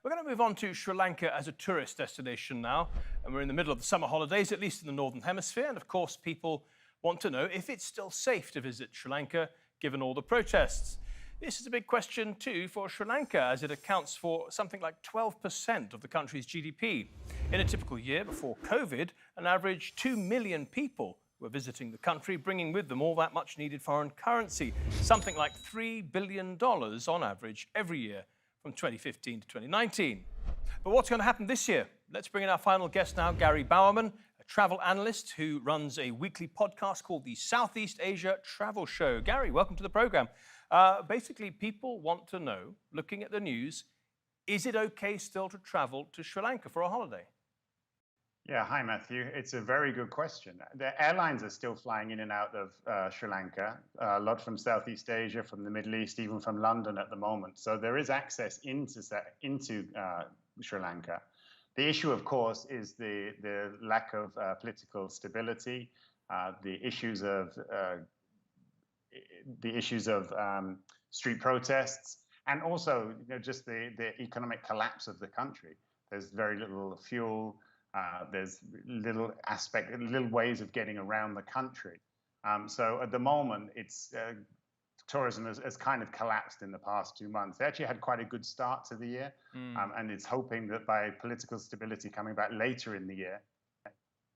We're going to move on to Sri Lanka as a tourist destination now, and we're in the middle of the summer holidays, at least in the Northern Hemisphere, and of course people want to know if it's still safe to visit Sri Lanka given all the protests. This is a big question too for Sri Lanka, as it accounts for something like 12% of the country's GDP. In a typical year before COVID, an average 2 million people were visiting the country, bringing with them all that much needed foreign currency, something like $3 billion on average every year from 2015 to 2019. But what's going to happen this year? Let's bring in our final guest now, Gary Bowerman, a travel analyst who runs a weekly podcast called the Southeast Asia Travel Show. Gary, welcome to the program. Basically, people want to know, looking at the news, is it okay still to travel to Sri Lanka for a holiday? Yeah, hi, Matthew. It's a very good question. The airlines are still flying in and out of Sri Lanka, a lot from Southeast Asia, from the Middle East, even from London at the moment. So there is access into Sri Lanka. The issue, of course, is the lack of political stability, the issues of street protests, and also just the economic collapse of the country. There's very little fuel. There's little ways of getting around the country. So at the moment, tourism has kind of collapsed in the past 2 months. They actually had quite a good start to the year, and it's hoping that by political stability coming back later in the year,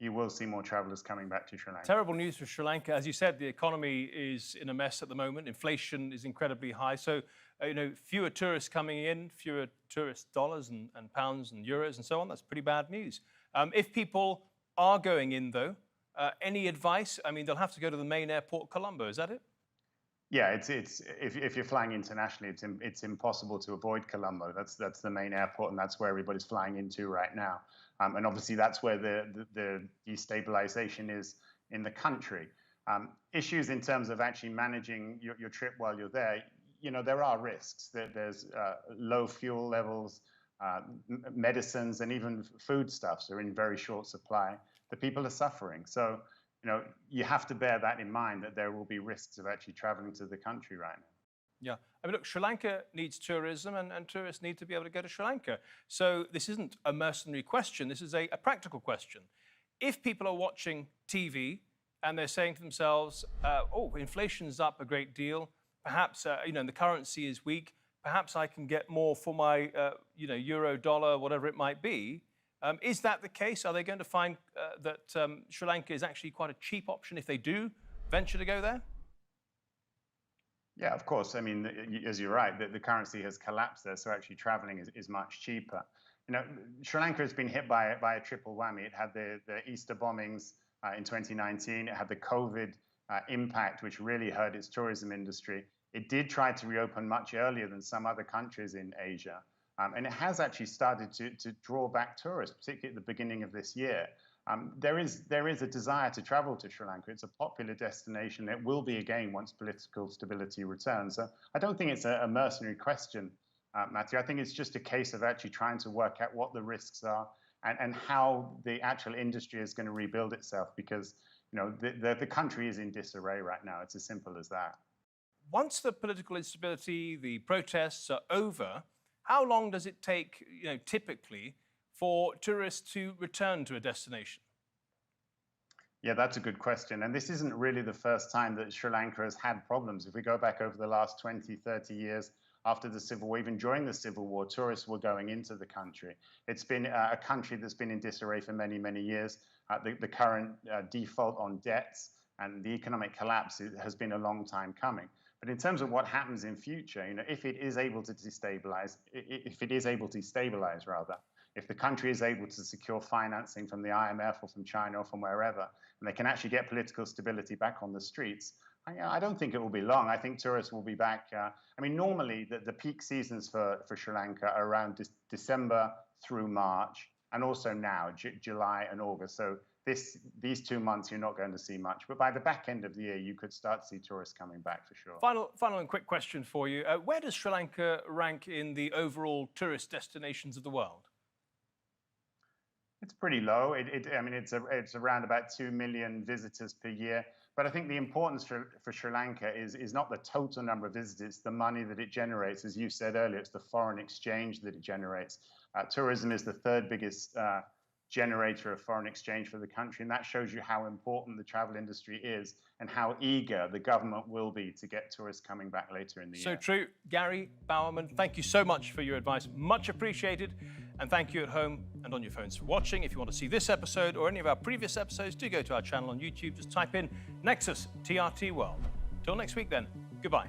you will see more travelers coming back to Sri Lanka. Terrible news for Sri Lanka. As you said, the economy is in a mess at the moment. Inflation is incredibly high. So, fewer tourists coming in, fewer tourist dollars and pounds and euros and so on. That's pretty bad news. If people are going in, though, any advice? I mean, they'll have to go to the main airport, Colombo. Is that it? Yeah, if you're flying internationally, it's impossible to avoid Colombo. That's the main airport, and that's where everybody's flying into right now. And obviously, that's where the destabilization is in the country. Issues in terms of actually managing your trip while you're there. There are risks. There's low fuel levels, medicines, and even foodstuffs are in very short supply. The people are suffering. So, you have to bear that in mind, that there will be risks of actually traveling to the country right now. Yeah. I mean, look, Sri Lanka needs tourism, and tourists need to be able to go to Sri Lanka. So this isn't a mercenary question. This is a practical question. If people are watching TV and they're saying to themselves, oh, inflation's up a great deal, perhaps, the currency is weak, perhaps I can get more for my, euro, dollar, whatever it might be. Is that the case? Are they going to find that Sri Lanka is actually quite a cheap option if they do venture to go there? Yeah, of course. I mean, as you're right, the currency has collapsed there, so actually traveling is much cheaper. Sri Lanka has been hit by a triple whammy. It had the Easter bombings in 2019. It had the COVID impact, which really hurt its tourism industry. It did try to reopen much earlier than some other countries in Asia. And it has actually started to draw back tourists, particularly at the beginning of this year. There is a desire to travel to Sri Lanka. It's a popular destination. It will be again once political stability returns. So I don't think it's a mercenary question, Matthew. I think it's just a case of actually trying to work out what the risks are and how the actual industry is going to rebuild itself, because the country is in disarray right now. It's as simple as that. Once the political instability, the protests are over, how long does it take, typically, for tourists to return to a destination? Yeah, that's a good question. And this isn't really the first time that Sri Lanka has had problems. If we go back over the last 20, 30 years, after the Civil War, even during the Civil War, tourists were going into the country. It's been a country that's been in disarray for many, many years. The current default on debts and the economic collapse has been a long time coming. But in terms of what happens in future, if it is able to destabilize, if the country is able to secure financing from the IMF or from China or from wherever, and they can actually get political stability back on the streets, I don't think it will be long. I think tourists will be back. Normally the peak seasons for Sri Lanka are around December through March, and also now, July and August. So these 2 months, you're not going to see much. But by the back end of the year, you could start to see tourists coming back for sure. Final and quick question for you. Where does Sri Lanka rank in the overall tourist destinations of the world? It's pretty low. It's around about 2 million visitors per year. But I think the importance for Sri Lanka is not the total number of visitors, it's the money that it generates. As you said earlier, it's the foreign exchange that it generates. Tourism is the third biggest generator of foreign exchange for the country, and that shows you how important the travel industry is and how eager the government will be to get tourists coming back later in the year. So true. Gary Bowerman, thank you so much for your advice. Much appreciated. And thank you at home and on your phones for watching. If you want to see this episode or any of our previous episodes, do go to our channel on YouTube. Just type in Nexus TRT World. Till next week then, goodbye.